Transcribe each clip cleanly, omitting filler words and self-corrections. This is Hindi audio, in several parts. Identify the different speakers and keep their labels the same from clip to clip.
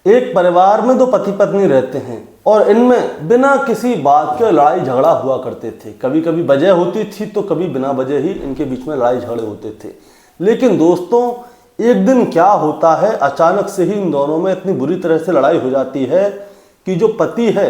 Speaker 1: एक परिवार में दो पति पत्नी रहते हैं और इनमें बिना किसी बात के लड़ाई झगड़ा हुआ करते थे। कभी कभी वजह होती थी तो कभी बिना वजह ही इनके बीच में लड़ाई झगड़े होते थे। लेकिन दोस्तों एक दिन क्या होता है, अचानक से ही इन दोनों में इतनी बुरी तरह से लड़ाई हो जाती है कि जो पति है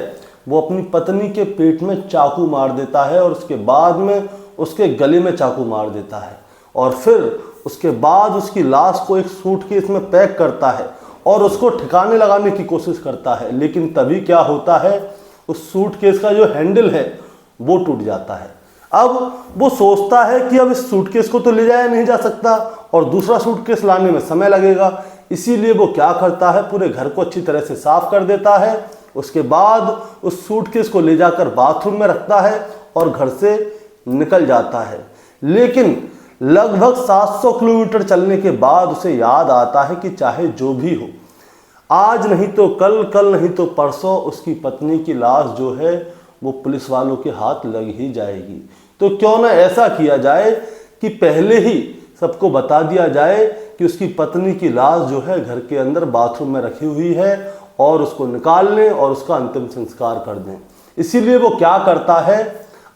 Speaker 1: वो अपनी पत्नी के पेट में चाकू मार देता है और उसके बाद में उसके गले में चाकू मार देता है और फिर उसके बाद उसकी लाश को एक सूटकेस में पैक करता है और उसको ठिकाने लगाने की कोशिश करता है। लेकिन तभी क्या होता है, उस सूटकेस का जो हैंडल है वो टूट जाता है। अब वो सोचता है कि अब इस सूटकेस को तो ले जाया नहीं जा सकता और दूसरा सूटकेस लाने में समय लगेगा, इसीलिए वो क्या करता है, पूरे घर को अच्छी तरह से साफ कर देता है। उसके बाद उस सूटकेस को ले जाकर बाथरूम में रखता है और घर से निकल जाता है। लेकिन लगभग 700 किलोमीटर चलने के बाद उसे याद आता है कि चाहे जो भी हो, आज नहीं तो कल, कल नहीं तो परसों उसकी पत्नी की लाश जो है वो पुलिस वालों के हाथ लग ही जाएगी। तो क्यों ना ऐसा किया जाए कि पहले ही सबको बता दिया जाए कि उसकी पत्नी की लाश जो है घर के अंदर बाथरूम में रखी हुई है और उसको निकाल लें और उसका अंतिम संस्कार कर दें। इसीलिए वो क्या करता है,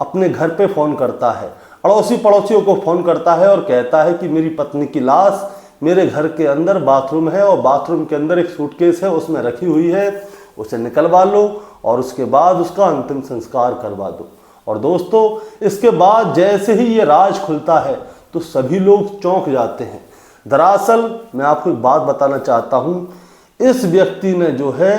Speaker 1: अपने घर पे फ़ोन करता है, अड़ोसी पड़ोसियों को फ़ोन करता है और कहता है कि मेरी पत्नी की लाश मेरे घर के अंदर बाथरूम है और बाथरूम के अंदर एक सूटकेस है, उसमें रखी हुई है, उसे निकलवा लो और उसके बाद उसका अंतिम संस्कार करवा दो। और दोस्तों इसके बाद जैसे ही ये राज खुलता है तो सभी लोग चौंक जाते हैं। दरअसल मैं आपको एक बात बताना चाहता हूँ, इस व्यक्ति ने जो है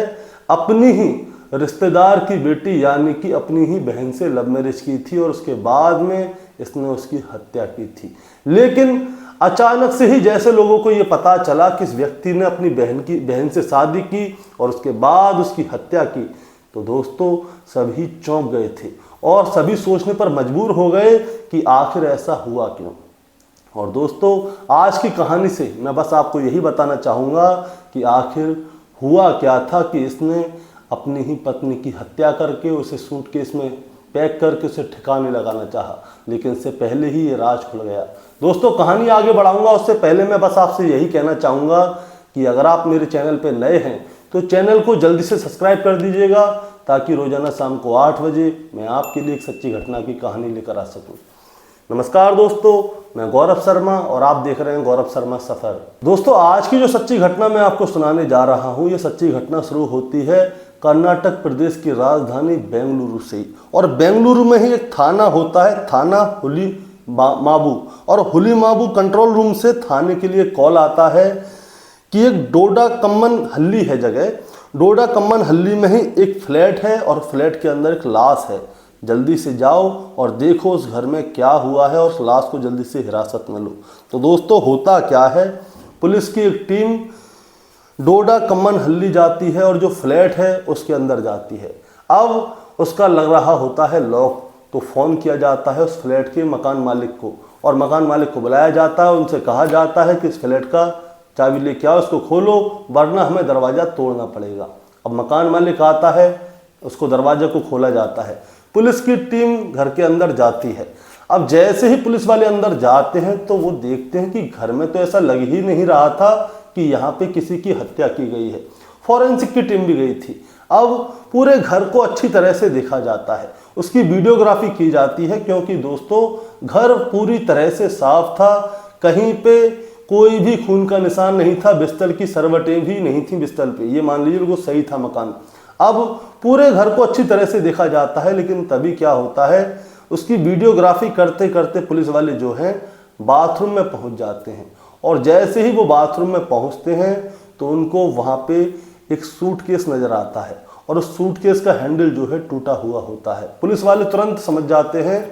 Speaker 1: अपनी ही रिश्तेदार की बेटी यानी कि अपनी ही बहन से लव मैरिज की थी और उसके बाद में इसने उसकी हत्या की थी। लेकिन अचानक से ही जैसे लोगों को ये पता चला कि इस व्यक्ति ने अपनी बहन से शादी की और उसके बाद उसकी हत्या की, तो दोस्तों सभी चौंक गए थे और सभी सोचने पर मजबूर हो गए कि आखिर ऐसा हुआ क्यों। और दोस्तों आज की कहानी से मैं बस आपको यही बताना चाहूँगा कि आखिर हुआ क्या था कि इसने अपनी ही पत्नी की हत्या करके उसे सूटकेस में पैक करके उसे ठिकाने लगाना चाहा, लेकिन इससे पहले ही ये राज खुल गया। दोस्तों कहानी आगे बढ़ाऊंगा उससे पहले मैं बस आपसे यही कहना चाहूँगा कि अगर आप मेरे चैनल पर नए हैं तो चैनल को जल्दी से सब्सक्राइब कर दीजिएगा ताकि रोजाना शाम को 8 बजे मैं आपके लिए एक सच्ची घटना की कहानी लेकर आ सकूँ। नमस्कार दोस्तों, मैं गौरव शर्मा और आप देख रहे हैं गौरव शर्मा सफ़र। दोस्तों आज की जो सच्ची घटना मैं आपको सुनाने जा रहा हूँ, ये सच्ची घटना शुरू होती है कर्नाटक प्रदेश की राजधानी बेंगलुरु से। और बेंगलुरु में ही एक थाना होता है, थाना हुली माबू, और हुली माबू कंट्रोल रूम से थाने के लिए कॉल आता है कि एक डोडा कम्मन हल्ली है जगह, डोडा कम्मन हल्ली में ही एक फ्लैट है और फ्लैट के अंदर एक लाश है, जल्दी से जाओ और देखो उस घर में क्या हुआ है और उस लाश को जल्दी से हिरासत में लो। तो दोस्तों होता क्या है, पुलिस की एक टीम डोडा कम्मन हल्ली जाती है और जो फ्लैट है उसके अंदर जाती है। अब उसका लग रहा होता है लॉक, तो फ़ोन किया जाता है उस फ्लैट के मकान मालिक को और मकान मालिक को बुलाया जाता है। उनसे कहा जाता है कि इस फ्लैट का चाबी लेके आओ, उसको खोलो वरना हमें दरवाज़ा तोड़ना पड़ेगा। अब मकान मालिक आता है, उसको दरवाजे को खोला जाता है, पुलिस की टीम घर के अंदर जाती है। अब जैसे ही पुलिस वाले अंदर जाते हैं तो वो देखते हैं कि घर में तो ऐसा लग ही नहीं रहा था कि यहाँ पे किसी की हत्या की गई है। फॉरेंसिक की टीम भी गई थी। अब पूरे घर को अच्छी तरह से देखा जाता है, उसकी वीडियोग्राफी की जाती है क्योंकि दोस्तों घर पूरी तरह से साफ था, कहीं पे कोई भी खून का निशान नहीं था, बिस्तर की सरवटें भी नहीं थी बिस्तर पे, ये मान लीजिए वो सही था मकान। अब पूरे घर को अच्छी तरह से देखा जाता है, लेकिन तभी क्या होता है, उसकी वीडियोग्राफी करते करते पुलिस वाले जो हैं बाथरूम में पहुंच जाते हैं और जैसे ही वो बाथरूम में पहुंचते हैं तो उनको वहां पे एक सूटकेस नज़र आता है और उस सूटकेस का हैंडल जो है टूटा हुआ होता है। पुलिस वाले तुरंत समझ जाते हैं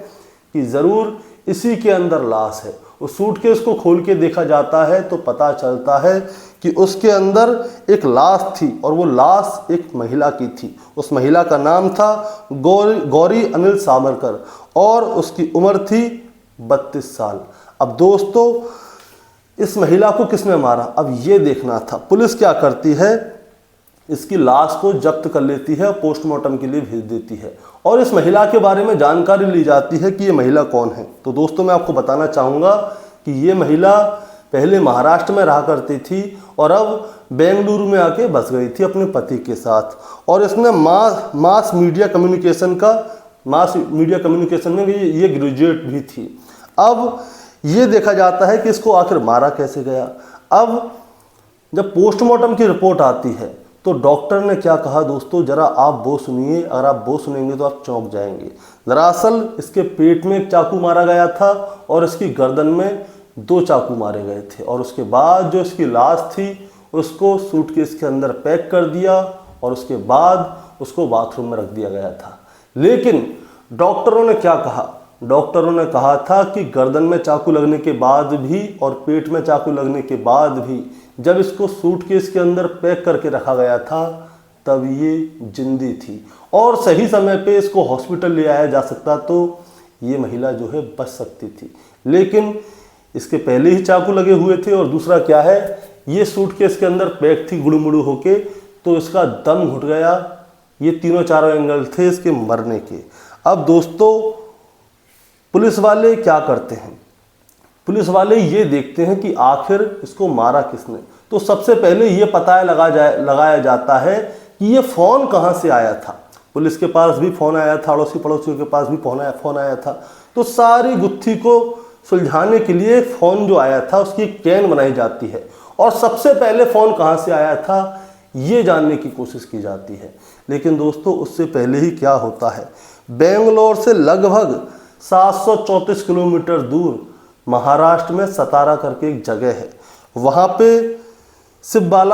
Speaker 1: कि ज़रूर इसी के अंदर लाश है। उस सूटकेस को खोल के देखा जाता है तो पता चलता है कि उसके अंदर एक लाश थी और वो लाश एक महिला की थी। उस महिला का नाम था गौरी अनिल सावरकर और उसकी उम्र थी 32 साल। अब दोस्तों इस महिला को किसने मारा, अब ये देखना था। पुलिस क्या करती है, इसकी लाश को जब्त कर लेती है, पोस्टमार्टम के लिए भेज देती है और इस महिला के बारे में जानकारी ली जाती है कि ये महिला कौन है। तो दोस्तों मैं आपको बताना चाहूँगा कि ये महिला पहले महाराष्ट्र में रहा करती थी और अब बेंगलुरु में आके बस गई थी अपने पति के साथ। और इसने मास मीडिया कम्युनिकेशन में ये ग्रेजुएट भी थी। अब ये देखा जाता है कि इसको आखिर मारा कैसे गया। अब जब पोस्टमार्टम की रिपोर्ट आती है तो डॉक्टर ने क्या कहा दोस्तों, जरा आप वो सुनिए। अगर आप वो सुनेंगे तो आप चौंक जाएंगे। दरअसल इसके पेट में एक चाकू मारा गया था और इसकी गर्दन में 2 चाकू मारे गए थे। और उसके बाद जो इसकी लाश थी उसको सूटकेस के अंदर पैक कर दिया और उसके बाद उसको बाथरूम में रख दिया गया था। लेकिन डॉक्टरों ने क्या कहा, डॉक्टरों ने कहा था कि गर्दन में चाकू लगने के बाद भी और पेट में चाकू लगने के बाद भी जब इसको सूटकेस के अंदर पैक करके रखा गया था तब ये जिंदी थी और सही समय पे इसको हॉस्पिटल ले आया जा सकता तो ये महिला जो है बच सकती थी। लेकिन इसके पहले ही चाकू लगे हुए थे और दूसरा क्या है, ये सूटकेस के अंदर पैक थी गुड़मुड़ू होके, तो इसका दम घुट गया। ये तीनों चारों एंगल थे इसके मरने के। अब दोस्तों पुलिस वाले क्या करते हैं, पुलिस वाले ये देखते हैं कि आखिर इसको मारा किसने। तो सबसे पहले ये पता लगाया जाता है कि ये फ़ोन कहाँ से आया था। पुलिस के पास भी फ़ोन आया था, अड़ोसी पड़ोसियों के पास भी फ़ोन आया था। तो सारी गुत्थी को सुलझाने के लिए फ़ोन जो आया था उसकी एक चेन बनाई जाती है और सबसे पहले फ़ोन कहाँ से आया था ये जानने की कोशिश की जाती है। लेकिन दोस्तों उससे पहले ही क्या होता है, बेंगलोर से लगभग 734 किलोमीटर दूर महाराष्ट्र में सतारा करके एक जगह है, वहाँ पे सिरवाल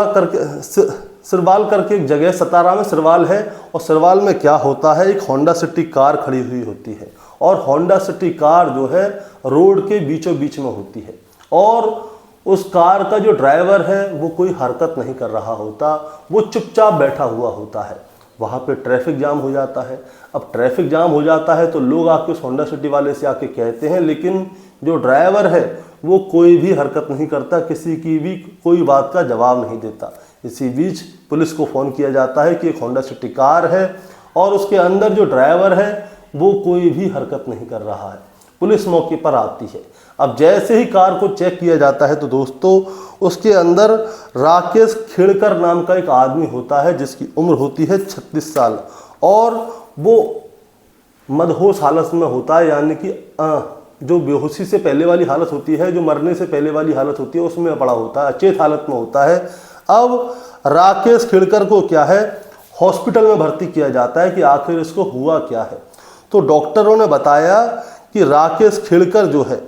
Speaker 1: करके एक जगह, सतारा में सिरवाल है। और सिरवाल में क्या होता है, एक होंडा सिटी कार खड़ी हुई होती है और होंडा सिटी कार जो है रोड के बीचों बीच में होती है और उस कार का जो ड्राइवर है वो कोई हरकत नहीं कर रहा होता, वो चुपचाप बैठा हुआ होता है। वहाँ पे ट्रैफिक जाम हो जाता है। अब ट्रैफिक जाम हो जाता है तो लोग आके उस होंडा सिटी वाले से आके कहते हैं, लेकिन जो ड्राइवर है वो कोई भी हरकत नहीं करता, किसी की भी कोई बात का जवाब नहीं देता। इसी बीच पुलिस को फ़ोन किया जाता है कि एक होंडा सिटी कार है और उसके अंदर जो ड्राइवर है वो कोई भी हरकत नहीं कर रहा है। पुलिस मौके पर आती है। अब जैसे ही कार को चेक किया जाता है तो दोस्तों उसके अंदर राकेश खेड़कर नाम का एक आदमी होता है जिसकी उम्र होती है 36 साल और वो मदहोश हालत में होता है, यानी कि जो बेहोशी से पहले वाली हालत होती है, जो मरने से पहले वाली हालत होती है उसमें पड़ा होता है, अचेत हालत में होता है। अब राकेश खेड़कर को क्या है हॉस्पिटल में भर्ती किया जाता है कि आखिर इसको हुआ क्या है। तो डॉक्टरों ने बताया कि राकेश खेड़कर जो है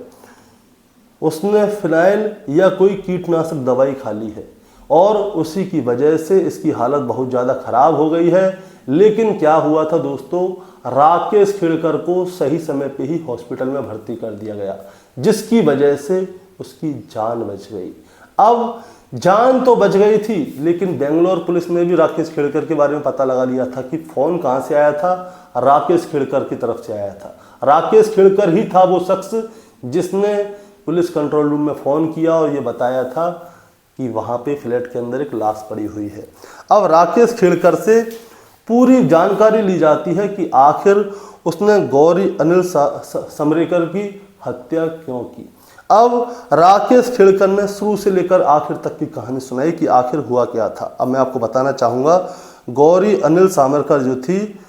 Speaker 1: उसने फिनाइल या कोई कीटनाशक दवाई खा ली है और उसी की वजह से इसकी हालत बहुत ज़्यादा ख़राब हो गई है। लेकिन क्या हुआ था दोस्तों, राकेश खेड़कर को सही समय पे ही हॉस्पिटल में भर्ती कर दिया गया जिसकी वजह से उसकी जान बच गई। अब जान तो बच गई थी लेकिन बेंगलोर पुलिस ने भी राकेश खेड़कर के बारे में पता लगा लिया था कि फ़ोन कहाँ से आया था, राकेश खेड़कर की तरफ से आया था। राकेश खेड़कर ही था वो शख्स जिसने पुलिस कंट्रोल रूम में फ़ोन किया और ये बताया था कि वहाँ पे फ्लैट के अंदर एक लाश पड़ी हुई है। अब राकेश खेड़कर से पूरी जानकारी ली जाती है कि आखिर उसने गौरी अनिल समरेकर की हत्या क्यों की। अब राकेश खेड़कर ने शुरू से लेकर आखिर तक की कहानी सुनाई कि आखिर हुआ क्या था। अब मैं आपको बताना चाहूँगा, गौरी अनिल सामरकर जो थी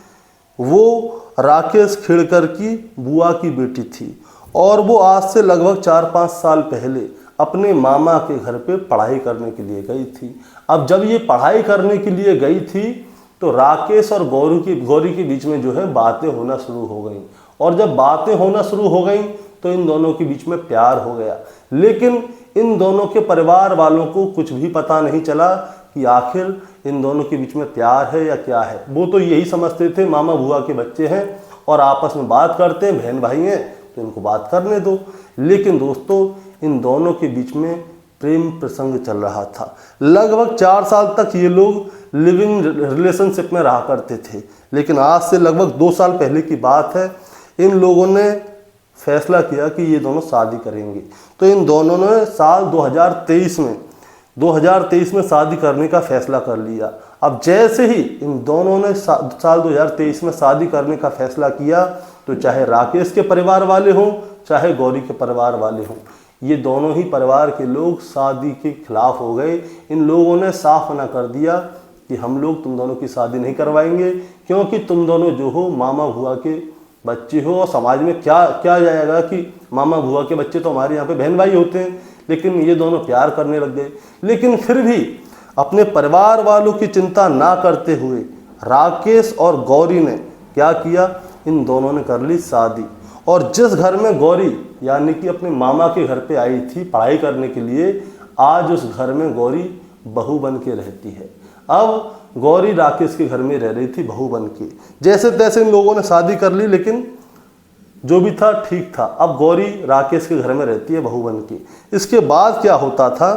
Speaker 1: वो राकेश खेड़कर की बुआ की बेटी थी और वो आज से लगभग 4-5 साल पहले अपने मामा के घर पे पढ़ाई करने के लिए गई थी। अब जब ये पढ़ाई करने के लिए गई थी तो राकेश और गौरी के बीच में जो है बातें होना शुरू हो गई और जब बातें होना शुरू हो गई तो इन दोनों के बीच में प्यार हो गया। लेकिन इन दोनों के परिवार वालों को कुछ भी पता नहीं चला कि आखिर इन दोनों के बीच में प्यार है या क्या है। वो तो यही समझते थे मामा बुआ के बच्चे हैं और आपस में बात करते हैं, बहन भाई हैं तो इनको बात करने दो। लेकिन दोस्तों इन दोनों के बीच में प्रेम प्रसंग चल रहा था। लगभग 4 साल तक ये लोग लिविंग रिलेशनशिप में रहा करते थे। लेकिन आज से लगभग 2 साल पहले की बात है, इन लोगों ने फैसला किया कि ये दोनों शादी करेंगे। तो इन दोनों ने साल 2023 में शादी करने का फैसला कर लिया। अब जैसे ही इन दोनों ने साल 2023 में शादी करने का फैसला किया तो चाहे राकेश के परिवार वाले हों चाहे गौरी के परिवार वाले हों, ये दोनों ही परिवार के लोग शादी के खिलाफ हो गए। इन लोगों ने साफ मना कर दिया कि हम लोग तुम दोनों की शादी नहीं करवाएंगे, क्योंकि तुम दोनों जो हो मामा बुआ के बच्चे हो, और समाज में क्या क्या जाएगा कि मामा बुआ के बच्चे तो हमारे यहाँ पे बहन भाई होते हैं। लेकिन ये दोनों प्यार करने लग गए। लेकिन फिर भी अपने परिवार वालों की चिंता ना करते हुए राकेश और गौरी ने क्या किया, इन दोनों ने कर ली शादी। और जिस घर में गौरी यानी कि अपने मामा के घर पे आई थी पढ़ाई करने के लिए, आज उस घर में गौरी बहू बन के रहती है। अब गौरी राकेश के घर में रह रही थी बहू बन के। जैसे तैसे इन लोगों ने शादी कर ली, लेकिन जो भी था ठीक था। अब गौरी राकेश के घर में रहती है बहू बन के। इसके बाद क्या होता था,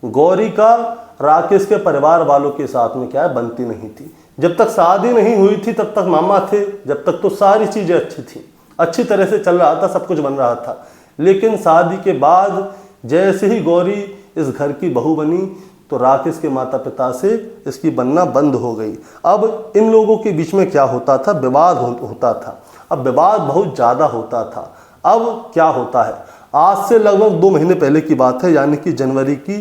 Speaker 1: गौरी का राकेश के परिवार वालों के साथ में क्या है बनती नहीं थी। जब तक शादी नहीं हुई थी तब तक मामा थे, जब तक तो सारी चीज़ें अच्छी थी, अच्छी तरह से चल रहा था, सब कुछ बन रहा था। लेकिन शादी के बाद जैसे ही गौरी इस घर की बहू बनी तो राकेश के माता पिता से इसकी बनना बंद हो गई। अब इन लोगों के बीच में क्या होता था, विवाद होता था। अब विवाद बहुत ज़्यादा होता था। अब क्या होता है, आज से लगभग 2 महीने पहले की बात है, यानी कि जनवरी की,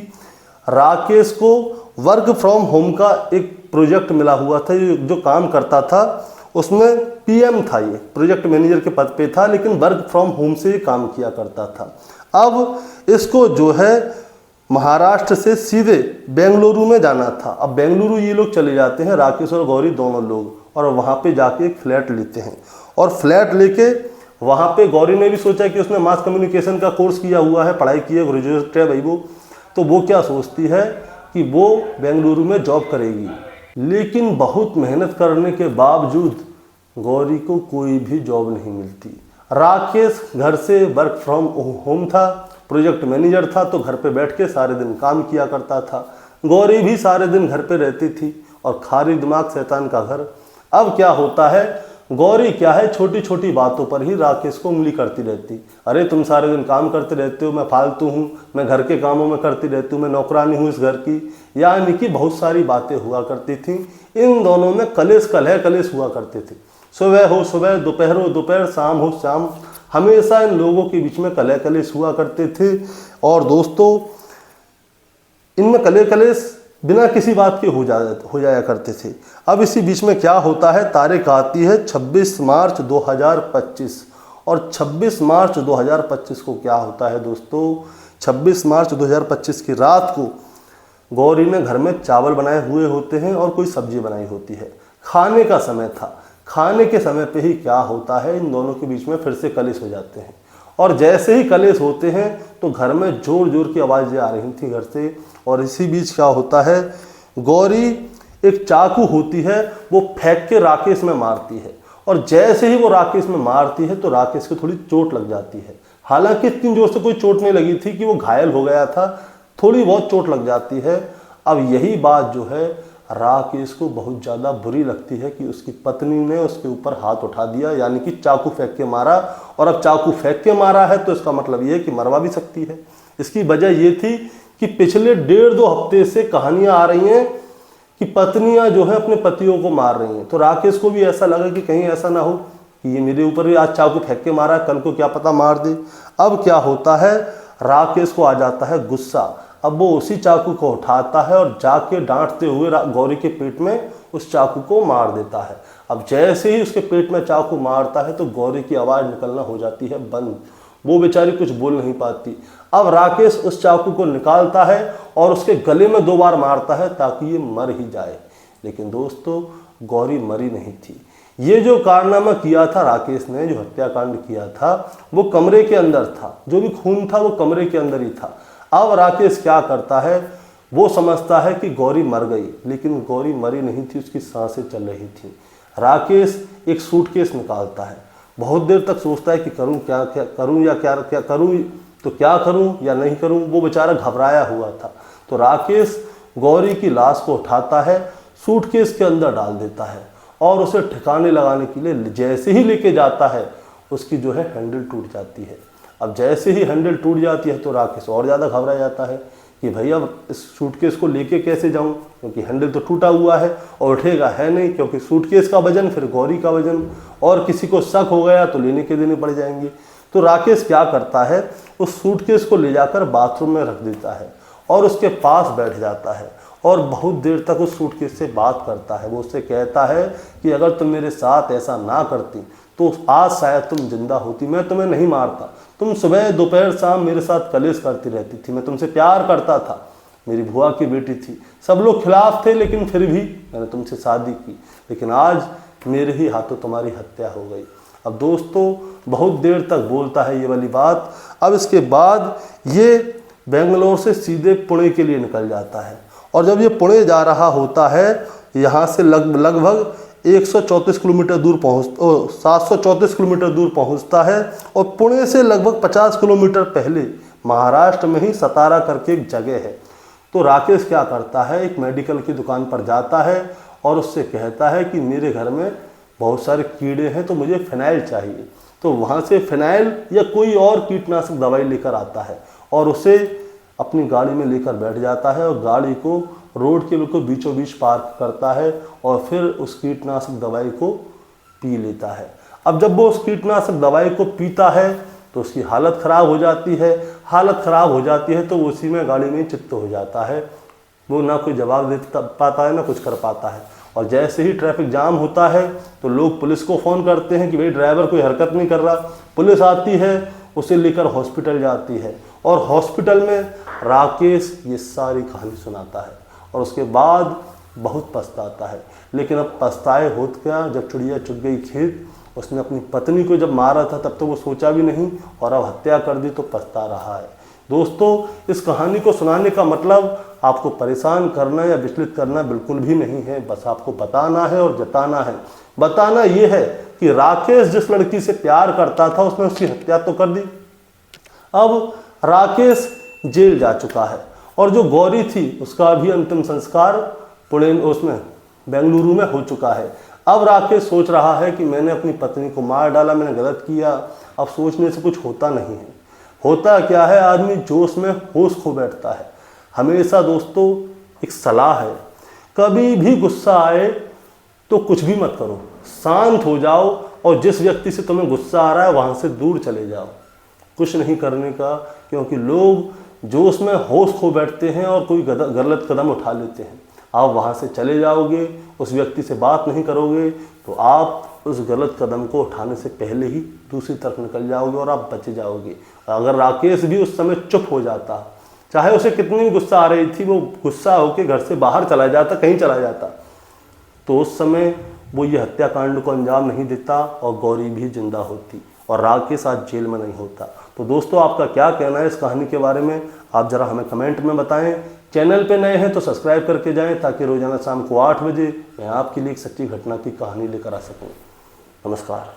Speaker 1: राकेश को वर्क फ्रॉम होम का एक प्रोजेक्ट मिला हुआ था। जो काम करता था उसमें पीएम था, ये प्रोजेक्ट मैनेजर के पद पे था, लेकिन वर्क फ्रॉम होम से काम किया करता था। अब इसको जो है महाराष्ट्र से सीधे बेंगलुरु में जाना था। अब बेंगलुरु ये लोग चले जाते हैं, राकेश और गौरी दोनों लोग, और वहाँ पे जाके एक फ्लैट लेते हैं। और फ्लैट लेके वहाँ पे गौरी ने भी सोचा कि उसने मास कम्युनिकेशन का कोर्स किया हुआ है, पढ़ाई की है, ग्रेजुएट है भाई वो, तो वो क्या सोचती है कि वो बेंगलुरु में जॉब करेगी। लेकिन बहुत मेहनत करने के बावजूद गौरी को कोई भी जॉब नहीं मिलती। राकेश घर से वर्क फ्रॉम होम था, प्रोजेक्ट मैनेजर था, तो घर पे बैठ के सारे दिन काम किया करता था। गौरी भी सारे दिन घर पे रहती थी, और खाली दिमाग शैतान का घर। अब क्या होता है, गौरी क्या है, छोटी छोटी बातों पर ही राकेश को उंगली करती रहती। अरे तुम सारे दिन काम करते रहते हो, मैं फालतू हूँ, मैं घर के कामों में करती रहती हूँ, मैं नौकरानी हूँ इस घर की, यानी कि बहुत सारी बातें हुआ करती थी। इन दोनों में कलेश हुआ करते थे। सुबह हो सुबह, दोपहर हो दोपहर, शाम हो शाम, हमेशा इन लोगों के बीच में कलेश हुआ करते थे। और दोस्तों, इनमें कलेश बिना किसी बात के हो जाया करते थे। अब इसी बीच में क्या होता है, तारीख आती है 26 मार्च 2025, और 26 मार्च 2025 को क्या होता है दोस्तों, 26 मार्च 2025 की रात को गौरी ने घर में चावल बनाए हुए होते हैं और कोई सब्जी बनाई होती है। खाने का समय था। खाने के समय पे ही क्या होता है, इन दोनों के बीच में फिर से कलेश हो जाते हैं। और जैसे ही कलेश होते हैं तो घर में जोर जोर की आवाज़ें आ रही थी घर से। और इसी बीच क्या होता है, गौरी एक चाकू होती है वो फेंक के राकेश में मारती है। और जैसे ही वो राकेश में मारती है तो राकेश को थोड़ी चोट लग जाती है। हालांकि इतनी जोर से कोई चोट नहीं लगी थी कि वो घायल हो गया था, थोड़ी बहुत चोट लग जाती है। अब यही बात जो है राकेश को बहुत ज़्यादा बुरी लगती है कि उसकी पत्नी ने उसके ऊपर हाथ उठा दिया, यानी कि चाकू फेंक के मारा। और अब चाकू फेंक के मारा है तो इसका मतलब ये है कि मरवा भी सकती है। इसकी वजह ये थी कि पिछले 1.5-2 हफ्ते से कहानियां आ रही हैं कि पत्नियां जो है अपने पतियों को मार रही हैं। तो राकेश को भी ऐसा लगा कि कहीं ऐसा ना हो कि ये मेरे ऊपर भी आज चाकू फेंक के मारा, कल को क्या पता मार दे। अब क्या होता है, राकेश को आ जाता है गुस्सा। अब वो उसी चाकू को उठाता है और जाके डांटते हुए गौरी के पेट में उस चाकू को मार देता है। अब जैसे ही उसके पेट में चाकू मारता है तो गौरी की आवाज़ निकलना हो जाती है बंद। वो बेचारी कुछ बोल नहीं पाती। अब राकेश उस चाकू को निकालता है और उसके गले में 2 बार मारता है ताकि ये मर ही जाए। लेकिन दोस्तों, गौरी मरी नहीं थी। ये जो कारनामा किया था राकेश ने, जो हत्याकांड किया था, वो कमरे के अंदर था। जो भी खून था वो कमरे के अंदर ही था। अब राकेश क्या करता है, वो समझता है कि गौरी मर गई, लेकिन गौरी मरी नहीं थी, उसकी सांसें चल रही थी। राकेश एक सूटकेस निकालता है, बहुत देर तक सोचता है कि करूं क्या करूं या क्या करूं, तो क्या करूं या नहीं करूं। वो बेचारा घबराया हुआ था। तो राकेश गौरी की लाश को उठाता है, सूटकेस के अंदर डाल देता है और उसे ठिकाने लगाने के लिए जैसे ही लेके जाता है उसकी जो है हैंडल टूट जाती है। अब जैसे ही हैंडल टूट जाती है तो राकेश और ज़्यादा घबरा जाता है कि भाई अब इस सूटकेस को लेके कैसे जाऊं, क्योंकि हैंडल तो टूटा हुआ है और उठेगा है नहीं, क्योंकि सूटकेस का वजन फिर गौरी का वजन, और किसी को शक हो गया तो लेने के देने पड़ जाएंगे। तो राकेश क्या करता है, उस सूटकेस को ले जाकर बाथरूम में रख देता है और उसके पास बैठ जाता है और बहुत देर तक उस सूटकेस से बात करता है। वो उससे कहता है कि अगर तुम मेरे साथ ऐसा ना करती तो आज शायद तुम जिंदा होती, मैं तुम्हें नहीं मारता। तुम सुबह दोपहर शाम मेरे साथ कलेश करती रहती थी, मैं तुमसे प्यार करता था, मेरी बुआ की बेटी थी, सब लोग खिलाफ थे लेकिन फिर भी मैंने तुमसे शादी की, लेकिन आज मेरे ही हाथों तुम्हारी हत्या हो गई। अब दोस्तों बहुत देर तक बोलता है ये वाली बात। अब इसके बाद ये बेंगलोर से सीधे पुणे के लिए निकल जाता है और जब ये पुणे जा रहा होता है, यहाँ से लगभग 134 किलोमीटर दूर 734 किलोमीटर दूर पहुँचता है और पुणे से लगभग 50 किलोमीटर पहले महाराष्ट्र में ही सतारा करके एक जगह है। तो राकेश क्या करता है, एक मेडिकल की दुकान पर जाता है और उससे कहता है कि मेरे घर में बहुत सारे कीड़े हैं तो मुझे फिनाइल चाहिए। तो वहाँ से फिनाइल या कोई और कीटनाशक दवाई लेकर आता है और उसे अपनी गाड़ी में लेकर बैठ जाता है और गाड़ी को रोड के बिल्कुल बीचों बीच पार्क करता है और फिर उस कीटनाशक दवाई को पी लेता है। अब जब वो उस कीटनाशक दवाई को पीता है तो उसकी हालत ख़राब हो जाती है। हालत ख़राब हो जाती है तो उसी में गाड़ी में चित्त हो जाता है। वो ना कोई जवाब दे पाता है ना कुछ कर पाता है। और जैसे ही ट्रैफिक जाम होता है तो लोग पुलिस को फ़ोन करते हैं कि भाई ड्राइवर कोई हरकत नहीं कर रहा। पुलिस आती है, उसे लेकर हॉस्पिटल जाती है और हॉस्पिटल में राकेश ये सारी कहानी सुनाता है और उसके बाद बहुत पछताता है। लेकिन अब पछताए होत क्या, जब चिड़िया चुग गई खेत, उसने अपनी पत्नी को जब मारा था तब तो वो सोचा भी नहीं और अब हत्या कर दी तो पछता रहा है। दोस्तों इस कहानी को सुनाने का मतलब आपको परेशान करना या विचलित करना बिल्कुल भी नहीं है, बस आपको बताना है और जताना है। बताना ये है कि राकेश जिस लड़की से प्यार करता था उसने उसकी हत्या तो कर दी। अब राकेश जेल जा चुका है और जो गौरी थी उसका भी अंतिम संस्कार पुणे उसमें बेंगलुरु में हो चुका है। अब राकेश सोच रहा है कि मैंने अपनी पत्नी को मार डाला, मैंने गलत किया। अब सोचने से कुछ होता नहीं है। होता क्या है, आदमी जोश में होश खो बैठता है। हमेशा दोस्तों एक सलाह है, कभी भी गुस्सा आए तो कुछ भी मत करो, शांत हो जाओ और जिस व्यक्ति से तुम्हें गुस्सा आ रहा है वहाँ से दूर चले जाओ। कुछ नहीं करने का, क्योंकि लोग जोश में होश खो बैठते हैं और कोई गलत कदम उठा लेते हैं। आप वहाँ से चले जाओगे, उस व्यक्ति से बात नहीं करोगे तो आप उस गलत कदम को उठाने से पहले ही दूसरी तरफ निकल जाओगे और आप बच जाओगे। अगर राकेश भी उस समय चुप हो जाता, चाहे उसे कितनी भी गुस्सा आ रही थी, वो गुस्सा होकर घर से बाहर चला जाता, कहीं चला जाता, तो उस समय वो ये हत्याकांड को अंजाम नहीं देता और गौरी भी जिंदा होती और राकेश आज जेल में नहीं होता। तो दोस्तों आपका क्या कहना है इस कहानी के बारे में, आप ज़रा हमें कमेंट में बताएं। चैनल पे नए हैं तो सब्सक्राइब करके जाएं ताकि रोजाना शाम को 8 बजे मैं आपके लिए एक सच्ची घटना की कहानी लेकर आ सकूं। नमस्कार।